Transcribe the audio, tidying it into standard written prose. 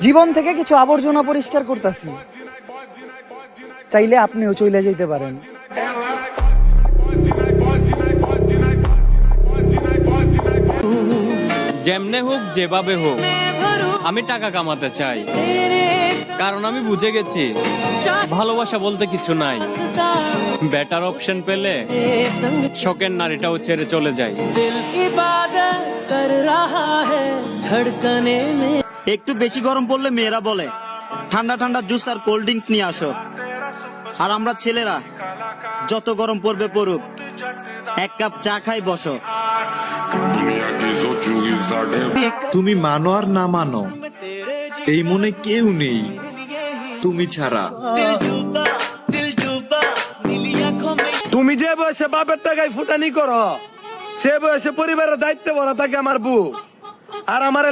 জীবন থেকে কিছু আবর্জনা পরিষ্কার করতেছি, চাইলে আপনিও চলে যেতে পারেন। যেমনে হোক যেভাবে হোক আমি টাকা কামাতে চাই, কারণ আমি বুঝে গেছি ভালোবাসা বলতে কিছু নাই। বেটার অপশন পেলে শখের নারীটাও ছেড়ে চলে যায়। একটু বেশি গরম পড়লে মেয়েরা বলে ঠান্ডা ঠান্ডা জুস আর কোল্ড ড্রিঙ্কস নিয়ে আসো, আর আমরা ছেলেরা যত গরম পড়বে পড়ুক, এক কাপ চা খাই বসো। তুমি মানো আর না মানো, এই মনে কেউ নেই তুমি ছাড়া। তুমি যে বয়সে বাপের টাকায় ফুটানি করো, সে বয়সে পরিবারের দায়িত্ব ভরা থাকে আমার বউ, আর আমার